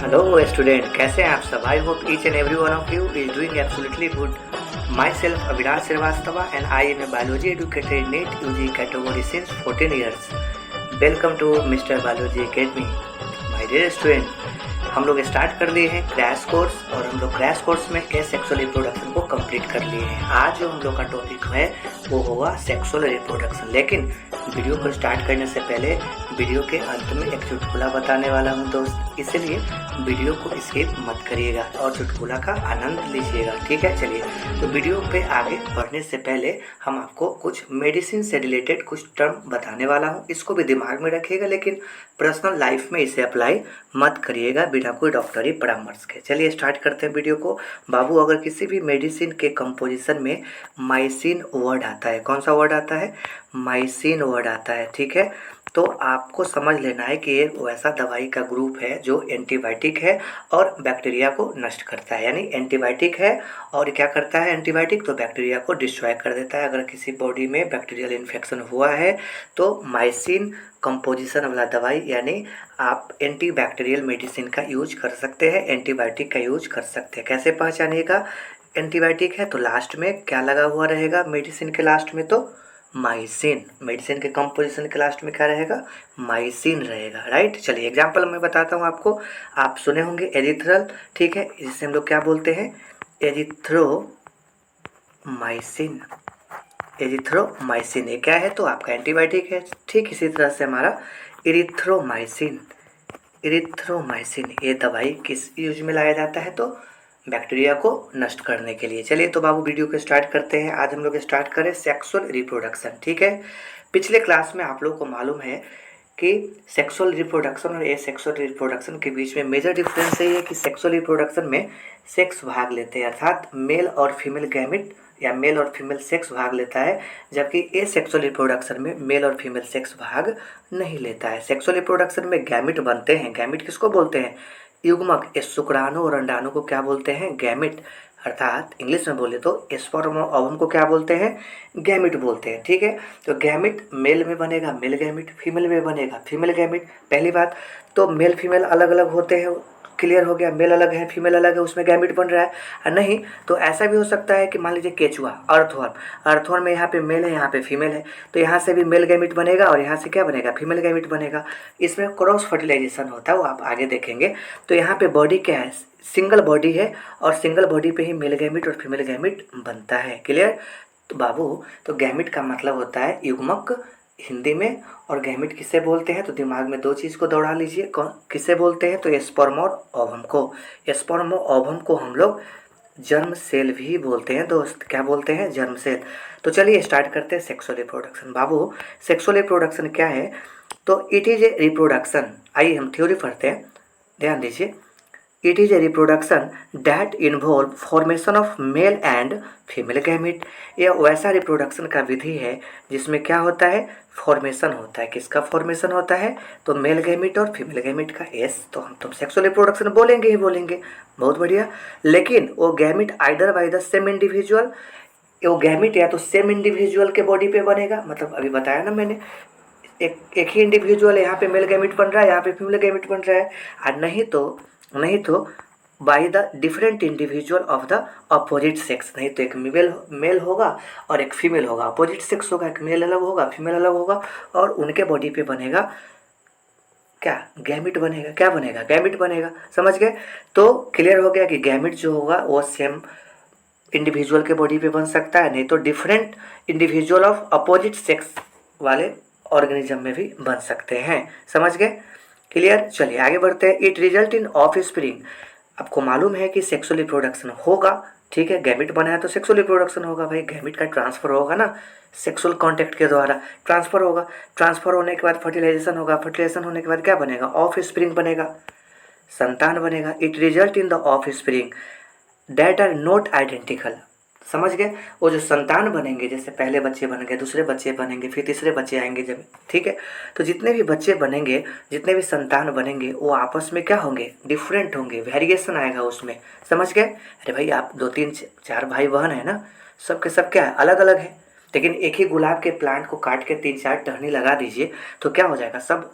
Hello student, कैसे हैं आप सब? I hope each and every one of you is doing absolutely good. Myself Avinash Srivastava and I am a biology educated NET UG category since 14 years. Welcome to mister biology academy. My dear student, हम लोग start कर लिए हैं crash course और हम लोग crash course में sexual reproduction को कंप्लीट कर लिए हैं. आज जो हम लोग का टॉपिक है वो होगा सेक्सुअल रिप्रोडक्शन. लेकिन वीडियो को स्टार्ट करने से पहले वीडियो के अंत में एक चुटकुला बताने वाला हूं दोस्त, इसलिए वीडियो को स्किप मत करिएगा और चुटकुला का आनंद लीजिएगा. ठीक है, चलिए. तो वीडियो पे आगे बढ़ने से पहले हम आपको कुछ मेडिसिन से रिलेटेड कुछ टर्म बताने वाला हूं. इसको भी दिमाग में रखिएगा, लेकिन पर्सनल लाइफ में इसे अप्लाई मत करिएगा बिना कोई डॉक्टरी परामर्श के. चलिए स्टार्ट करते हैं वीडियो को. बाबू, अगर किसी भी मेडिसिन के कंपोजिशन में माइसिन वर्ड आता है, कौन सा वर्ड आता है? माइसिन वर्ड आता है. ठीक है, तो आपको समझ लेना है कि ये वैसा दवाई का ग्रुप है जो एंटीबायोटिक है और बैक्टीरिया को नष्ट करता है. यानी एंटीबायोटिक है और क्या करता है एंटीबायोटिक? तो बैक्टीरिया को डिस्ट्रॉय कर देता है. अगर किसी बॉडी में बैक्टीरियल इन्फेक्शन हुआ है तो माइसिन कंपोजिशन वाला दवाई यानी आप एंटीबैक्टीरियल मेडिसिन का यूज कर सकते हैं, एंटीबायोटिक का यूज कर सकते हैं. कैसे पहचानिएगा एंटीबायोटिक है? तो लास्ट में क्या लगा हुआ रहेगा मेडिसिन के लास्ट में? तो माइसिन. मेडिसिन के कंपोजिशन के लास्ट में क्या रहेगा? माइसिन रहेगा. राइट. चलिए एग्जांपल मैं बताता हूँ आपको. आप सुने होंगे एरिथ्रल. ठीक है, जिसे हम लोग क्या बोलते हैं? एरिथ्रोमाइसिन. एरिथ्रोमाइसिन ये क्या है? तो आपका एंटीबायोटिक है. ठीक इसी तरह से हमारा इरिथ्रोमाइसिन. इरिथ्रोमाइसिन ये दवाई किस यूज में लाया जाता है? तो बैक्टीरिया को नष्ट करने के लिए. चलिए तो बाबू वीडियो को स्टार्ट करते हैं. आज हम लोग स्टार्ट करें सेक्सुअल रिप्रोडक्शन. ठीक है, पिछले क्लास में आप लोग को मालूम है कि सेक्सुअल रिप्रोडक्शन और एसेक्सुअल रिप्रोडक्शन के बीच में मेजर डिफरेंस ये है कि सेक्सुअल रिप्रोडक्शन में सेक्स भाग लेते हैं, अर्थात मेल और फीमेल गैमेट या मेल और फीमेल सेक्स भाग लेता है, जबकि एसेक्सुअल रिप्रोडक्शन में मेल और फीमेल सेक्स भाग नहीं लेता है. सेक्सुअल रिप्रोडक्शन में गैमेट बनते हैं. गैमेट किसको बोलते हैं? युग्मक. इस शुक्राणु और अंडाणु को क्या बोलते हैं? गैमेट. अर्थात इंग्लिश में बोले तो स्पर्म और ओवम को क्या बोलते हैं? गैमेट बोलते हैं. ठीक है, तो गैमेट मेल में बनेगा मेल गैमेट, फीमेल में बनेगा फीमेल गैमेट. पहली बात तो मेल फीमेल अलग अलग होते हैं. क्लियर हो गया? मेल अलग है फीमेल अलग है, उसमें गैमेट बन रहा है. नहीं तो ऐसा भी हो सकता है कि मान लीजिए केचुआ, अर्थवर्म. अर्थवर्म में यहाँ पे मेल है यहाँ पे फीमेल है, तो यहाँ से भी मेल गैमेट बनेगा और यहाँ से क्या बनेगा? फीमेल गैमेट बनेगा. इसमें क्रॉस फर्टिलाइजेशन होता है, वो आप आगे देखेंगे. तो यहाँ पे बॉडी क्या है? सिंगल बॉडी है और सिंगल बॉडी पे ही मेल गैमेट और फीमेल गैमेट बनता है. क्लियर? तो बाबू, तो गैमेट का मतलब होता है युग्मक हिंदी में, और गैमेट किसे बोलते हैं? तो दिमाग में दो चीज़ को दौड़ा लीजिए. कौन किसे बोलते हैं? तो स्पर्म और ओवम को. स्पर्म और ओवम को हम लोग जर्म सेल भी बोलते हैं दोस्त. क्या बोलते हैं? Germ cell. तो चलिए स्टार्ट करते हैं सेक्सुअल रिप्रोडक्शन. बाबू, सेक्सुअल रिप्रोडक्शन क्या है? तो इट इज ए रिप्रोडक्शन. आइए हम थ्योरी पढ़ते हैं, ध्यान दीजिए. It is a reproduction that involve formation of male and female gamete. यह वैसा रिप्रोडक्शन का विधि है जिसमें क्या होता है? फॉर्मेशन होता है. किसका फॉर्मेशन होता है? तो मेल गैमेट और फीमेल गैमेट का. यस, तो हम तो सेक्सुअल रिप्रोडक्शन बोलेंगे ही बोलेंगे. बहुत बढ़िया. लेकिन वो gamete either by the same individual, वो गैमेट या तो सेम इंडिविजुअल के बॉडी पे बनेगा, मतलब अभी बताया ना मैंने, एक ही इंडिविजुअल है, यहाँ पे मेल गैमेट बन रहा है यहाँ पे फीमेल गैमेट बन रहा है. और नहीं तो by the different individual of the opposite sex. नहीं तो एक मेल होगा और एक फीमेल होगा, अपोजिट सेक्स होगा, एक मेल अलग होगा फीमेल अलग होगा, और उनके बॉडी पे बनेगा क्या? गैमेट बनेगा. क्या बनेगा? गैमेट बनेगा. समझ गए? तो क्लियर हो गया कि गैमेट जो होगा वो सेम इंडिविजुअल के बॉडी पे बन सकता है, नहीं तो different individual of opposite sex वाले ऑर्गेनिज्म में भी बन सकते हैं. समझ गए? क्लियर? चलिए आगे बढ़ते हैं. It result in of spring. आपको मालूम है कि सेक्सुअल रिप्रोडक्शन होगा. ठीक है, गैमेट बना है तो सेक्सुअल रिप्रोडक्शन होगा. भाई गैमेट का ट्रांसफर होगा ना, सेक्सुअल कांटेक्ट के द्वारा ट्रांसफर होगा. ट्रांसफर होने के बाद फर्टिलाइजेशन होगा. फर्टिलाइजेशन होने के बाद क्या बनेगा? ऑफ स्प्रिंग बनेगा, संतान बनेगा. It result in the offspring that are not identical. समझ गए? वो जो संतान बनेंगे, जैसे पहले बच्चे बन गए, दूसरे बच्चे बनेंगे, फिर तीसरे बच्चे आएंगे जब. ठीक है, तो जितने भी बच्चे बनेंगे, जितने भी संतान बनेंगे, वो आपस में क्या होंगे? डिफरेंट होंगे, वेरिएशन आएगा उसमें. समझ गए? अरे भाई आप 2 3 4 भाई बहन है ना, सबके सब क्या है? अलग अलग है. लेकिन एक ही गुलाब के प्लांट को काट के 3 4 टहनी लगा दीजिए तो क्या हो जाएगा? सब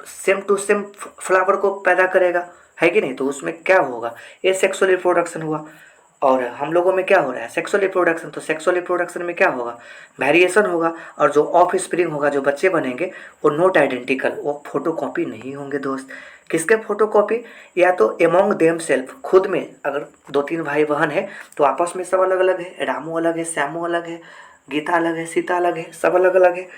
सेम टू सेम फ्लावर को पैदा करेगा. है कि नहीं। तो उसमें क्या होगा, ये सेक्सुअल रिप्रोडक्शन हुआ। और हम लोगों में क्या हो रहा है, सेक्सुअल रिप्रोडक्शन। तो सेक्सुअल रिप्रोडक्शन में क्या होगा, वेरिएशन होगा। और जो ऑफ स्प्रिंग होगा, जो बच्चे बनेंगे वो नॉट आइडेंटिकल, वो फोटोकॉपी नहीं होंगे दोस्त। किसके फोटोकॉपी, या तो एमोंग देम सेल्फ, खुद में। अगर 2-3 भाई बहन है तो आपस में सब अलग अलग है, रामू अलग है, श्यामू अलग है, गीता अलग है, सीता अलग है, सब अलग अलग है।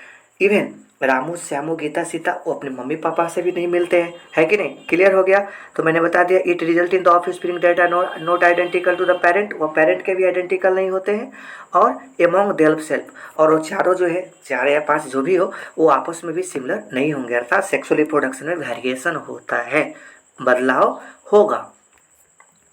इवन रामू, श्यामू, गीता, सीता वो अपने मम्मी पापा से भी नहीं मिलते हैं, है कि नहीं। क्लियर हो गया। तो मैंने बता दिया, it result in the offspring that are not identical to the parent, वो पेरेंट के भी आइडेंटिकल नहीं होते हैं। और एमोंग देल्फ सेल्फ, और वो चारों जो है, 4 या 5 जो भी हो, वो आपस में भी सिमिलर नहीं होंगे, अर्थात सेक्सुअल रिप्रोडक्शन में वेरिएशन होता है, बदलाव होगा।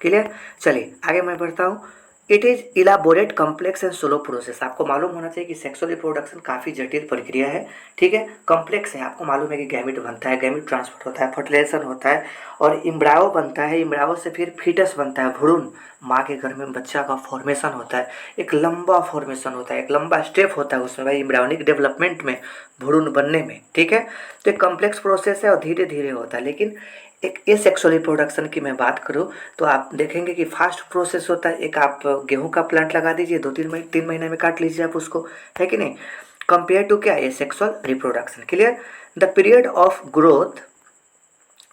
क्लियर। चलिए आगे मैं बढ़ता हूँ। It is elaborate, complex and slow process. आपको मालूम होना चाहिए कि सेक्सुअल रिप्रोडक्शन काफ़ी जटिल प्रक्रिया है, ठीक है, कम्प्लेक्स है। आपको मालूम है कि गैमिट बनता है, गैमिट ट्रांसफर होता है, फर्टिलाइजेशन होता है, और इम्ब्रायो बनता है, इम्ब्रायो से फिर फीटस बनता है, भ्रूण, माँ के घर में बच्चा का फॉर्मेशन होता है। एक लंबा फॉर्मेशन होता है, एक लंबा स्टेप होता है उसमें भाई, इम्ब्रायोनिक डेवलपमेंट में, भ्रूण बनने में, ठीक है। तो एक कम्प्लेक्स प्रोसेस है और धीरे धीरे होता है। लेकिन एक एसेक्सुअल रिप्रोडक्शन की मैं बात करूँ तो आप देखेंगे कि फास्ट प्रोसेस होता है। एक आप गेहूं का प्लांट लगा दीजिए, 2-3 महीने में काट लीजिए आप उसको, है कि नहीं। कंपेयर टू क्या, asexual reproduction. Clear. The period of growth,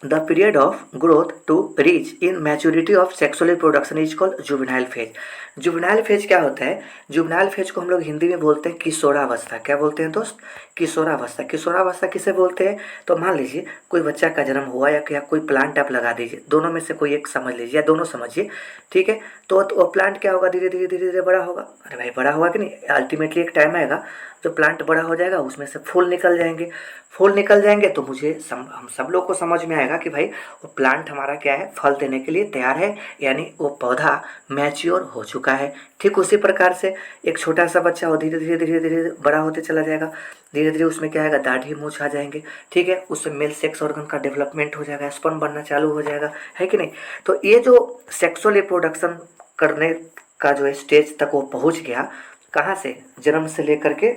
the period of growth to reach in maturity of sexual reproduction is called juvenile phase. Juvenile phase क्या होता है, जुवेनाइल फेज को हम लोग हिंदी में बोलते हैं किशोरावस्था। क्या बोलते हैं दोस्त, किशोरावस्था। किशोरावस्था किसे बोलते हैं, तो मान लीजिए कोई बच्चा का जन्म हुआ, या कोई प्लांट आप लगा दीजिए, दोनों में से कोई एक समझ लीजिए या दोनों समझिए, ठीक है। तो वो प्लांट क्या होगा, धीरे धीरे धीरे धीरे बड़ा होगा। अरे भाई बड़ा हुआ कि नहीं, अल्टीमेटली एक टाइम आएगा जो प्लांट बड़ा हो जाएगा, उसमें से फूल निकल जाएंगे। फूल निकल जाएंगे तो हम सब लोग को समझ में आएगा कि भाई वो प्लांट हमारा क्या है, फल देने के लिए तैयार है, यानी वो पौधा मैच्योर हो चुका है। ठीक उसी प्रकार से एक छोटा सा बच्चा वो धीरे धीरे धीरे धीरे बड़ा होते चला जाएगा। धीरे धीरे उसमें क्या आएगा, दाढ़ी मूछ आ जाएंगे, ठीक है। उससे मेल सेक्स ऑर्गन का डेवलपमेंट हो जाएगा, स्पर्म बनना चालू हो जाएगा, है कि नहीं। तो ये जो सेक्सुअल रिप्रोडक्शन करने का जो स्टेज तक वो पहुंच गया, कहाँ से, जन्म से लेकर के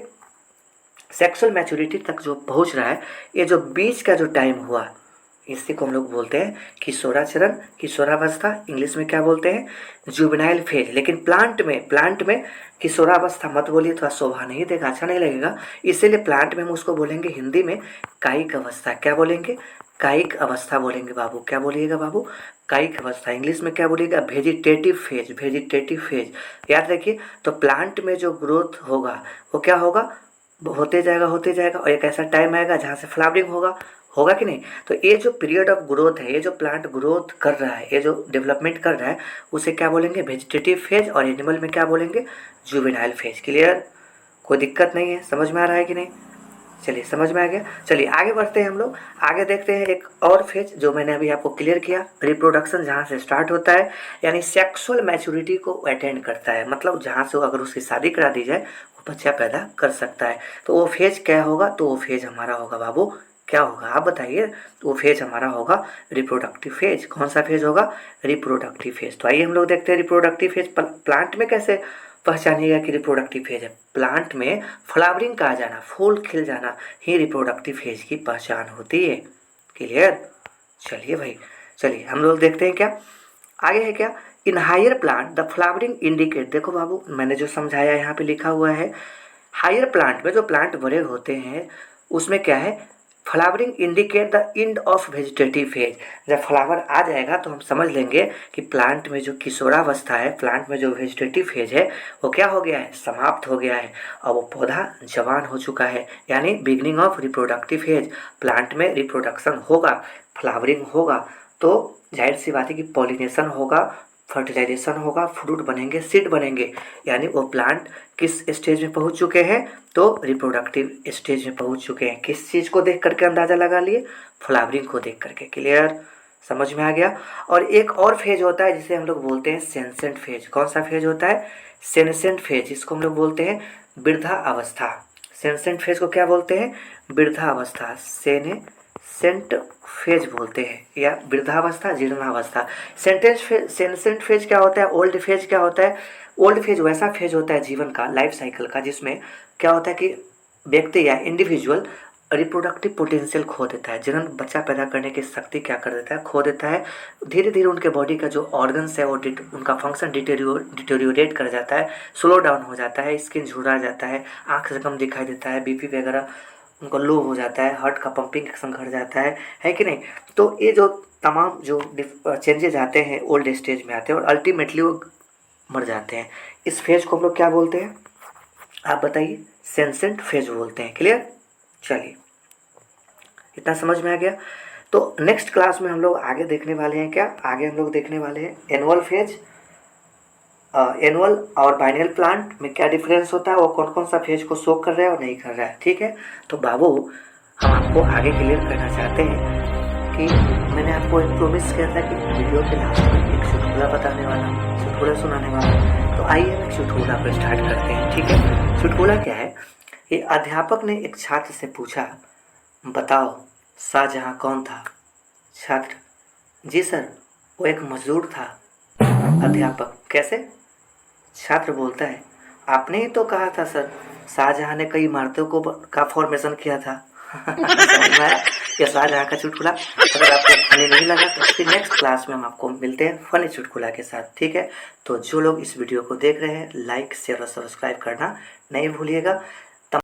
सेक्सुअल मैच्योरिटी तक जो पहुंच रहा है, ये जो बीच का जो टाइम हुआ, इसी को हम लोग बोलते हैं किशोराचरण, किशोरावस्था। इंग्लिश में क्या बोलते हैं, जुवेनाइल फेज। लेकिन प्लांट में किशोरावस्था मत बोलिए, थोड़ा शोभा नहीं देगा, अच्छा नहीं लगेगा। इसीलिए प्लांट में हम उसको बोलेंगे हिंदी में कायिक अवस्था। क्या बोलेंगे, कायिक अवस्था बोलेंगे बाबू। क्या बोलिएगा बाबू, कायिक अवस्था। इंग्लिश में क्या बोलिएगा, वेजिटेटिव फेज, वेजिटेटिव फेज। याद रखिए। तो प्लांट में जो ग्रोथ होगा वो क्या होगा, होते जाएगा, और एक ऐसा टाइम आएगा जहाँ से फ्लावरिंग होगा, होगा कि नहीं। तो ये जो पीरियड ऑफ ग्रोथ है, ये जो प्लांट ग्रोथ कर रहा है, ये जो डेवलपमेंट कर रहा है, उसे क्या बोलेंगे, वेजिटेटिव फेज। और एनिमल में क्या बोलेंगे, जुवेनाइल फेज। क्लियर, कोई दिक्कत नहीं है, समझ में आ रहा है कि नहीं। चलिए समझ में आ गया। चलिए आगे बढ़ते हैं हम लोग, आगे देखते हैं एक और फेज जो मैंने अभी आपको क्लियर किया। रिप्रोडक्शन जहाँ से स्टार्ट होता है, यानी सेक्सुअल मैच्योरिटी को अटेंड करता है, मतलब जहाँ से अगर उसकी शादी करा दी जाए वो बच्चा पैदा कर सकता है। तो वो फेज क्या होगा, तो वो फेज हमारा होगा बाबू, क्या होगा आप बताइए। तो वो फेज हमारा होगा रिप्रोडक्टिव फेज। कौन सा फेज होगा, रिप्रोडक्टिव फेज। तो आइए हम लोग देखते हैं रिप्रोडक्टिव फेज प्लांट में कैसे पहचानिएगा कि रिप्रोडक्टिव फेज है। प्लांट में फ्लावरिंग का आ जाना, फूल खिल जाना ही रिप्रोडक्टिव फेज की पहचान होती है। क्लियर। चलिए भाई, चलिए हम लोग देखते हैं क्या आगे है। क्या, in higher plant the flowering indicate. देखो बाबू मैंने जो समझाया यहाँ पे लिखा हुआ है, हायर प्लांट में जो प्लांट बड़े होते हैं उसमें क्या है, flowering indicate the end of vegetative phase. जब फ्लावर आ जाएगा तो हम समझ लेंगे कि प्लांट में जो किशोरावस्था है, प्लांट में जो वेजिटेटिव फेज है वो क्या हो गया है, समाप्त हो गया है, और वो पौधा जवान हो चुका है, यानी beginning of reproductive phase. Plant में रिप्रोडक्शन होगा, फ्लावरिंग होगा, तो जाहिर सी बात है कि पॉलिनेशन होगा, फर्टिलाइजेशन होगा, फ्रूट बनेंगे, सीड बनेंगे, यानी वो प्लांट किस स्टेज में पहुंच चुके हैं, तो रिप्रोडक्टिव स्टेज में पहुंच चुके हैं। किस चीज़ को देख करके अंदाज़ा लगा लिए, फ्लावरिंग को देख करके। क्लियर, समझ में आ गया। और एक और फेज होता है जिसे हम लोग बोलते हैं सेंसेंट फेज। कौन सा फेज होता है, सेंसेंट फेज। इसको हम लोग बोलते हैं वृद्धा अवस्था। सेंसेंट फेज को क्या बोलते हैं, वृद्धा अवस्था, सेंट फेज बोलते हैं, या वृद्धावस्था, जीर्णावस्था। सेंसेंट फेज क्या होता है, ओल्ड फेज क्या होता है, ओल्ड फेज वैसा फेज होता है जीवन का, लाइफ साइकिल का, जिसमें क्या होता है कि व्यक्ति या इंडिविजुअल रिप्रोडक्टिव पोटेंशियल खो देता है, जनन बच्चा पैदा करने की शक्ति क्या कर देता है, खो देता है। धीरे धीरे उनके बॉडी का जो ऑर्गन्स है वो उनका फंक्शन डिटेरियोरेट कर जाता है, स्लो डाउन हो जाता है, स्किन झुरा जाता है, आँख से कम दिखाई देता है, बीपी वगैरह उनको लो हो जाता है, हार्ट का पंपिंग एक्शन घट जाता है कि नहीं। तो ये जो तमाम जो चेंजेज आते हैं ओल्ड स्टेज में आते हैं और अल्टीमेटली वो मर जाते हैं। इस फेज को हम लोग क्या बोलते हैं, आप बताइए? सेंसेंट फेज बोलते हैं। क्लियर? चलिए, इतना समझ में आ गया। तो नेक्स्ट क्लास में हम लोग आगे देखने वाले हैं क्या, आगे हम लोग देखने वाले हैं एनुअल फेज, एनुअल और बाइनल प्लांट में क्या डिफरेंस होता है, वो कौन कौन सा फेज को शो कर रहा है और नहीं कर रहा है। ठीक है, तो बाबू हम आपको आगे क्लियर करना चाहते हैं कि मैंने आपको एक प्रॉमिस किया था कि वीडियो के लास्ट में एक चुटकुला बताने वाला, चुटकुला सुनाने वाला। तो आइए हम चुटकुला को स्टार्ट करते हैं। ठीक है, चुटकुला क्या है? ये अध्यापक ने एक छात्र से पूछा, बताओ शाहजहां कौन था? छात्र, जी सर, वो एक मजदूर था। अध्यापक, कैसे? छात्र बोलता है, आपने ही तो कहा था सर शाहजहां ने कई इमारतों को का फॉर्मेशन किया था। समझ में आया ये शाहजहां का चुटकुला? अगर आपको फनी नहीं लगा तो फिर नेक्स्ट क्लास में हम आपको मिलते हैं फनी चुटकुला के साथ। ठीक है, तो जो लोग इस वीडियो को देख रहे हैं लाइक शेयर और सब्सक्राइब करना नहीं भूलिएगा।